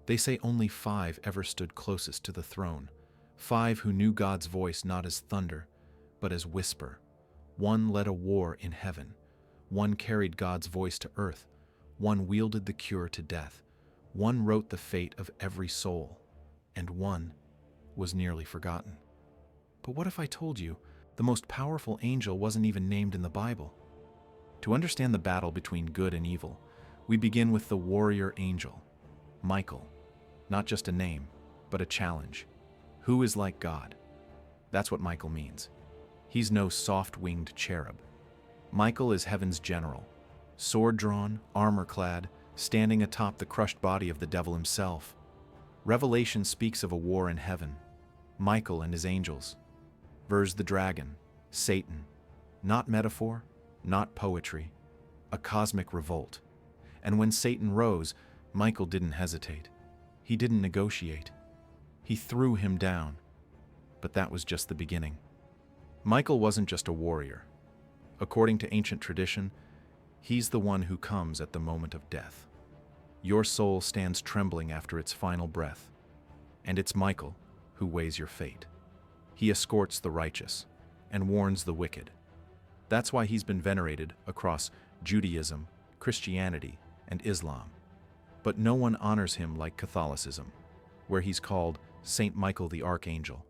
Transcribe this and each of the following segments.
They say only 5 ever stood closest to the throne, 5 who knew God's voice not as thunder, but as whisper. One led a war in heaven, one carried God's voice to earth, one wielded the cure to death, one wrote the fate of every soul, and one was nearly forgotten. But what if I told you the most powerful angel wasn't even named in the Bible? To understand the battle between good and evil, we begin with the warrior angel, Michael. Not just a name, but a challenge. Who is like God? That's what Michael means. He's no soft-winged cherub. Michael is heaven's general, sword drawn, armor-clad, standing atop the crushed body of the devil himself. Revelation speaks of a war in heaven, Michael and his angels. Verse the dragon, Satan. Not metaphor, not poetry, a cosmic revolt. And when Satan rose, Michael didn't hesitate. He didn't negotiate. He threw him down. But that was just the beginning. Michael wasn't just a warrior. According to ancient tradition, he's the one who comes at the moment of death. Your soul stands trembling after its final breath, and it's Michael who weighs your fate. He escorts the righteous and warns the wicked. That's why he's been venerated across Judaism, Christianity, and Islam. But no one honors him like Catholicism, where he's called Saint Michael the Archangel,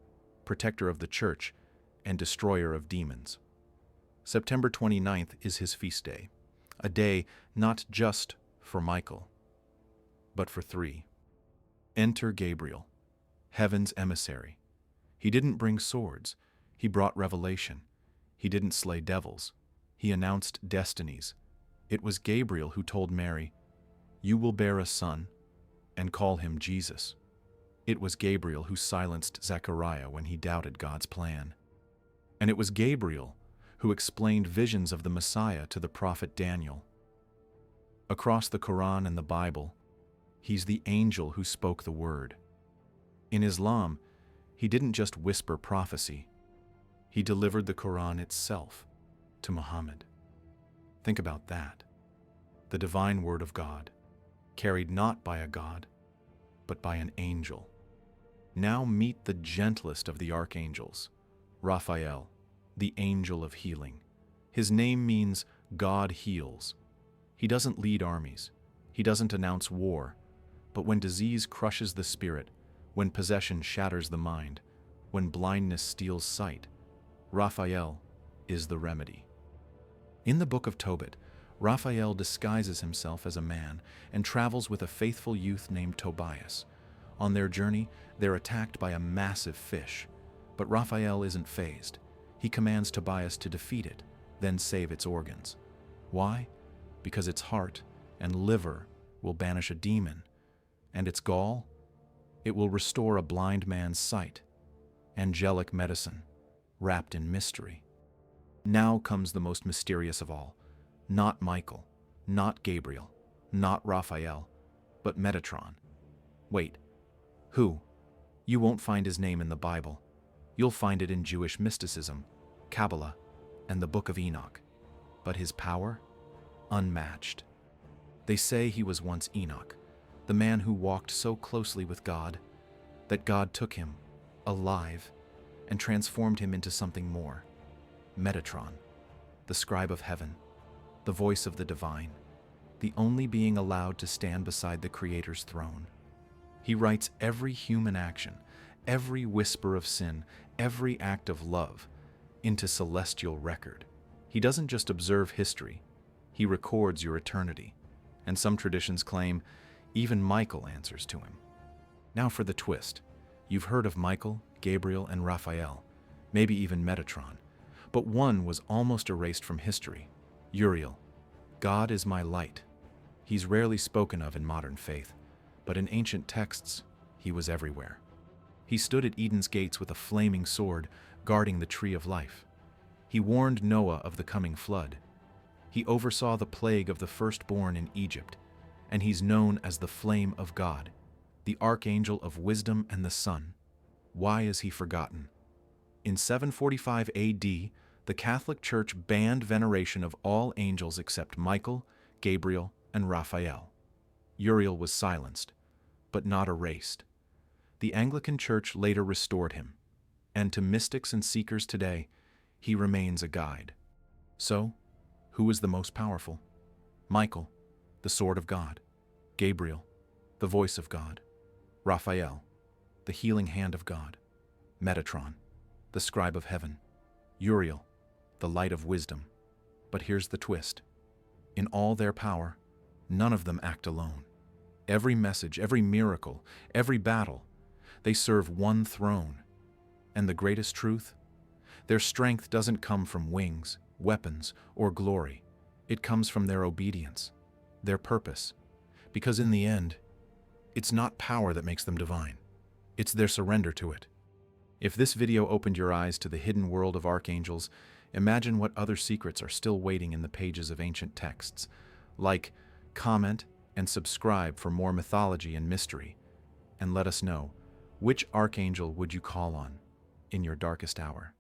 protector of the church and destroyer of demons. September 29th is his feast day, a day not just for Michael, but for 3. Enter Gabriel, heaven's emissary. He didn't bring swords, he brought revelation. He didn't slay devils, he announced destinies. It was Gabriel who told Mary, "You will bear a son, and call him Jesus." It was Gabriel who silenced Zechariah when he doubted God's plan. And it was Gabriel who explained visions of the Messiah to the prophet Daniel. Across the Quran and the Bible, he's the angel who spoke the word. In Islam, he didn't just whisper prophecy, he delivered the Quran itself to Muhammad. Think about that. The divine word of God, carried not by a god, but by an angel. Now meet the gentlest of the archangels, Raphael, the angel of healing. His name means God heals. He doesn't lead armies. He doesn't announce war. But when disease crushes the spirit, when possession shatters the mind, when blindness steals sight, Raphael is the remedy. In the book of Tobit, Raphael disguises himself as a man and travels with a faithful youth named Tobias. On their journey, they're attacked by a massive fish, but Raphael isn't fazed. He commands Tobias to defeat it, then save its organs. Why? Because its heart and liver will banish a demon, and its gall? It will restore a blind man's sight. Angelic medicine, wrapped in mystery. Now comes the most mysterious of all. Not Michael, not Gabriel, not Raphael, but Metatron. Wait, who? You won't find his name in the Bible. You'll find it in Jewish mysticism, Kabbalah, and the Book of Enoch. But his power? Unmatched. They say he was once Enoch, the man who walked so closely with God that God took him, alive, and transformed him into something more. Metatron, the scribe of heaven, the voice of the divine, the only being allowed to stand beside the Creator's throne. He writes every human action, every whisper of sin, every act of love into celestial record. He doesn't just observe history, he records your eternity. And some traditions claim even Michael answers to him. Now for the twist. You've heard of Michael, Gabriel, and Raphael, maybe even Metatron. But one was almost erased from history. Uriel. God is my light. He's rarely spoken of in modern faith, but in ancient texts, he was everywhere. He stood at Eden's gates with a flaming sword, guarding the tree of life. He warned Noah of the coming flood. He oversaw the plague of the firstborn in Egypt, and he's known as the flame of God, the archangel of wisdom and the sun. Why is he forgotten? In 745 AD, the Catholic Church banned veneration of all angels except Michael, Gabriel, and Raphael. Uriel was silenced, but not erased. The Anglican Church later restored him, and to mystics and seekers today, he remains a guide. So, who is the most powerful? Michael, the sword of God. Gabriel, the voice of God. Raphael, the healing hand of God. Metatron, the scribe of heaven. Uriel, the light of wisdom. But here's the twist. In all their power, none of them act alone. Every message, every miracle, every battle, they serve one throne. And the greatest truth? Their strength doesn't come from wings, weapons, or glory. It comes from their obedience, their purpose. Because in the end, it's not power that makes them divine. It's their surrender to it. If this video opened your eyes to the hidden world of archangels, imagine what other secrets are still waiting in the pages of ancient texts. Like, comment, and subscribe for more mythology and mystery. And let us know, which archangel would you call on in your darkest hour?